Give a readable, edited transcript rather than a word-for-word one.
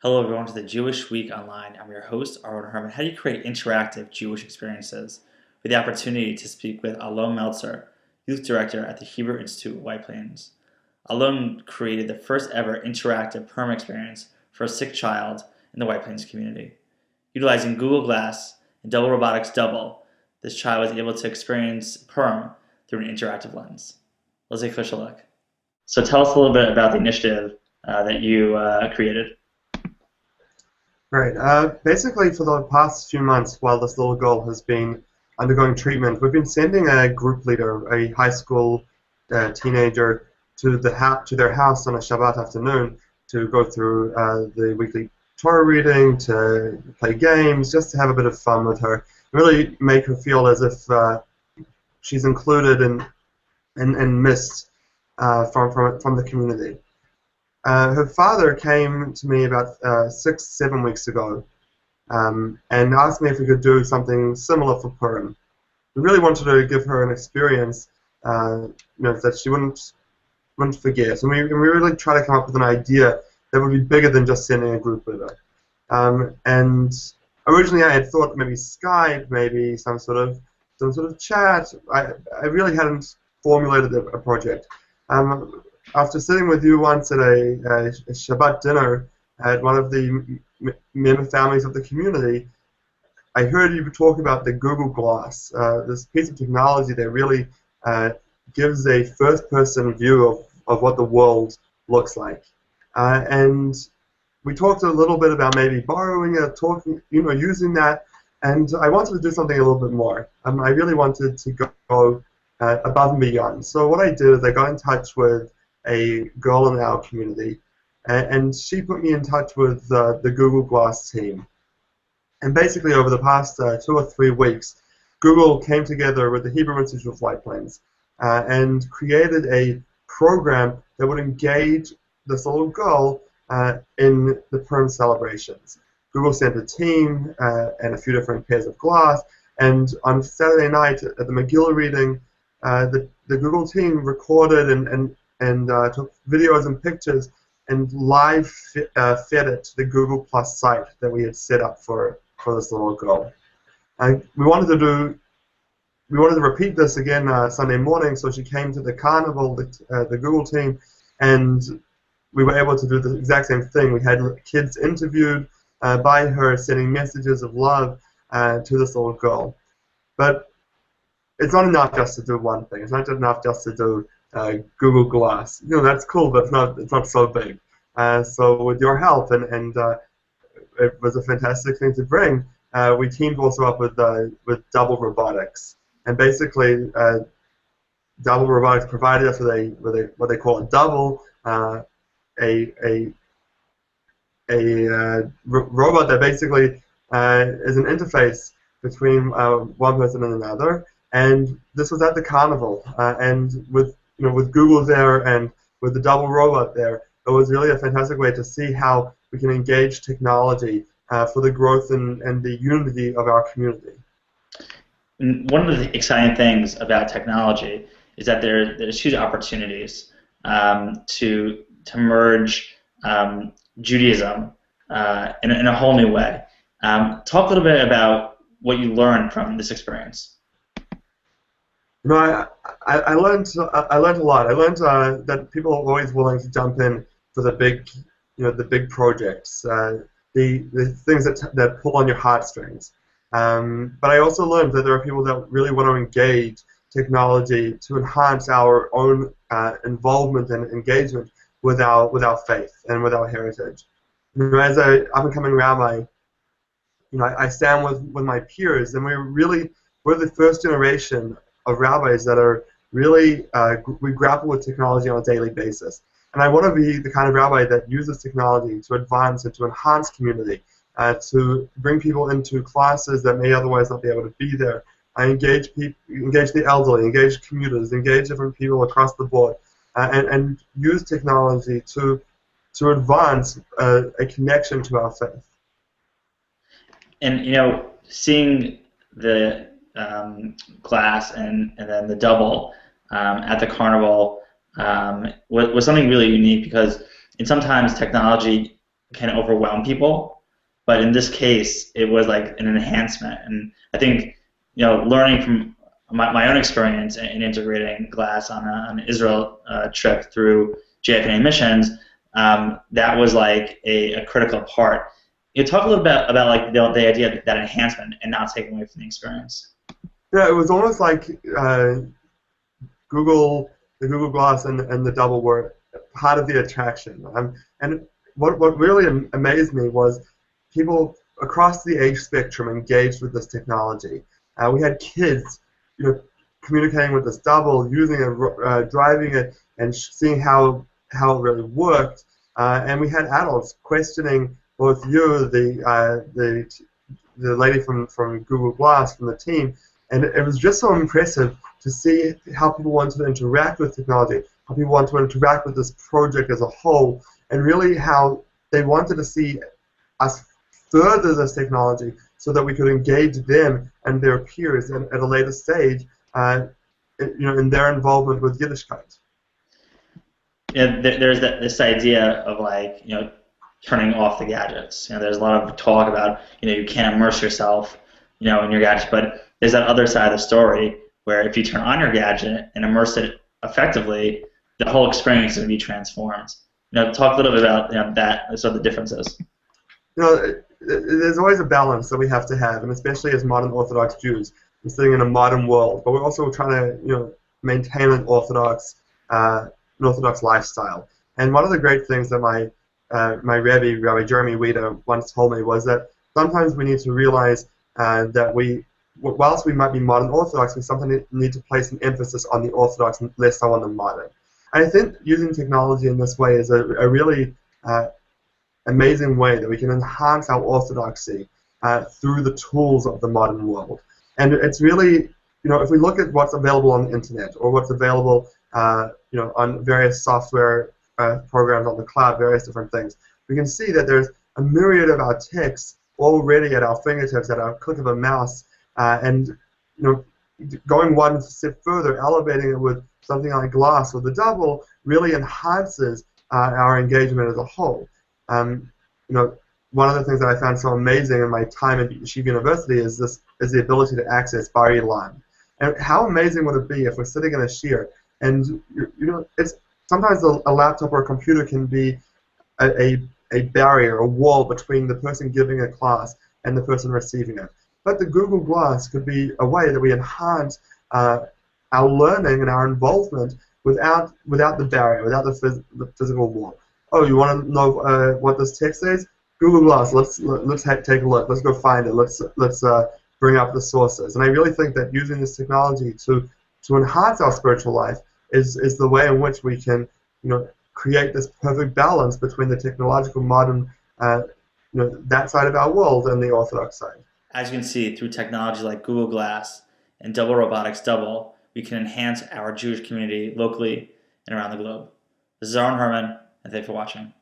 Hello, everyone, to the Jewish Week Online. I'm your host, Aaron Herman. How do you create interactive Jewish experiences? With the opportunity to speak with Alon Meltzer, Youth Director at the Hebrew Institute of White Plains. Alon created the first ever interactive Purim experience for a sick child in the White Plains community. Utilizing Google Glass and Double Robotics Double, this child was able to experience Purim through an interactive lens. Let's take a closer look. So tell us a little bit about the initiative that you created. Right. Basically, for the past few months, while this little girl has been undergoing treatment, we've been sending a group leader, a high school teenager, to their house on a Shabbat afternoon to go through the weekly Torah reading, to play games, just to have a bit of fun with her, really make her feel as if she's included and missed from the community. Her father came to me about 6-7 weeks ago and asked me if we could do something similar for Purim. We really wanted to give her an experience that she wouldn't forget. And we really tried to come up with an idea that would be bigger than just sending a group leader. And originally I had thought maybe Skype, maybe some sort of chat. I really hadn't formulated a project. After sitting with you once at a Shabbat dinner at one of the member families of the community, I heard you talk about the Google Glass, this piece of technology that really gives a first-person view of what the world looks like. And we talked a little bit about maybe borrowing it, using that, and I wanted to do something a little bit more. I really wanted to go above and beyond. So what I did is I got in touch with a girl in our community, and she put me in touch with the Google Glass team. And basically over the past 2 or 3 weeks, Google came together with the Hebrew Institute of White Plains and created a program that would engage this little girl in the Purim celebrations. Google sent a team and a few different pairs of glass, and on Saturday night at the Megillah reading, the Google team recorded and took videos and pictures and live fed it to the Google Plus site that we had set up for this little girl. We wanted to repeat this again Sunday morning, so she came to the carnival, the Google team, and we were able to do the exact same thing. We had kids interviewed by her, sending messages of love to this little girl. But it's not enough just to do one thing. It's not enough just to do Google Glass. That's cool, but it's not so big. So with your help, and it was a fantastic thing to bring, we teamed also up with Double Robotics, and basically Double Robotics provided us with what they call a double, a robot that basically is an interface between one person and another. And this was at the carnival, and with Google there and with the double robot there, it was really a fantastic way to see how we can engage technology for the growth and the unity of our community. And one of the exciting things about technology is that there's huge opportunities to merge Judaism in a whole new way. Talk a little bit about what you learned from this experience. I learned a lot. I learned that people are always willing to jump in for the big projects, the things that pull on your heartstrings. But I also learned that there are people that really want to engage technology to enhance our own involvement and engagement with our faith and with our heritage. As an up-and-coming rabbi, I stand with my peers, and we're the first generation of rabbis that are really, we grapple with technology on a daily basis. And I want to be the kind of rabbi that uses technology to advance and to enhance community, to bring people into classes that may otherwise not be able to be there. I engage the elderly, engage commuters, engage different people across the board, and use technology to advance a connection to our faith. And seeing the glass and then the double at the carnival was something really unique, because sometimes technology kind of overwhelm people. But in this case, it was like an enhancement. And I think, learning from my own experience in integrating glass on an Israel trip through JFNA missions, that was like a critical part. You talk a little bit about like the idea of that enhancement and not taking away from the experience. Yeah, it was almost like Google, the Google Glass and the double were part of the attraction. And what really amazed me was people across the age spectrum engaged with this technology. We had kids, communicating with this double, using it, driving it, and seeing how it really worked. And we had adults questioning both you, the lady from Google Glass, from the team, and it was just so impressive to see how people wanted to interact with technology, how people wanted to interact with this project as a whole, and really how they wanted to see us further this technology so that we could engage them and their peers at a later stage, in their involvement with Yiddishkeit. Yeah, there's this idea of like, turning off the gadgets. There's a lot of talk about, you can't immerse yourself, in your gadgets, but there's that other side of the story where if you turn on your gadget and immerse it effectively, the whole experience is going to be transformed. Talk a little bit about that, sort of the differences. There's always a balance that we have to have, and especially as modern Orthodox Jews, we're sitting in a modern world, but we're also trying to, maintain an Orthodox lifestyle. And one of the great things that my Rebbe, Rabbi Jeremy Weider, once told me was that sometimes we need to realize that whilst we might be modern Orthodox, we sometimes need to place an emphasis on the Orthodox and less so on the modern. And I think using technology in this way is a really amazing way that we can enhance our orthodoxy through the tools of the modern world. And it's really, if we look at what's available on the internet or what's available, on various software programs on the cloud, various different things, we can see that there's a myriad of our texts already at our fingertips, at our click of a mouse, and going one step further, elevating it with something like Glass or the double really enhances our engagement as a whole. One of the things that I found so amazing in my time at Yeshiva University is the ability to access Bar Ilan. And how amazing would it be if we're sitting in a shir and it's sometimes a laptop or a computer can be a barrier, a wall between the person giving a class and the person receiving it. But the Google Glass could be a way that we enhance our learning and our involvement without the barrier, without the physical wall. Oh, you want to know what this text says? Google Glass. Let's take a look. Let's go find it. Let's bring up the sources. And I really think that using this technology to enhance our spiritual life is the way in which we can create this perfect balance between the technological modern that side of our world and the Orthodox side. As you can see, through technology like Google Glass and Double Robotics Double, we can enhance our Jewish community locally and around the globe. This is Aaron Herman, and thanks for watching.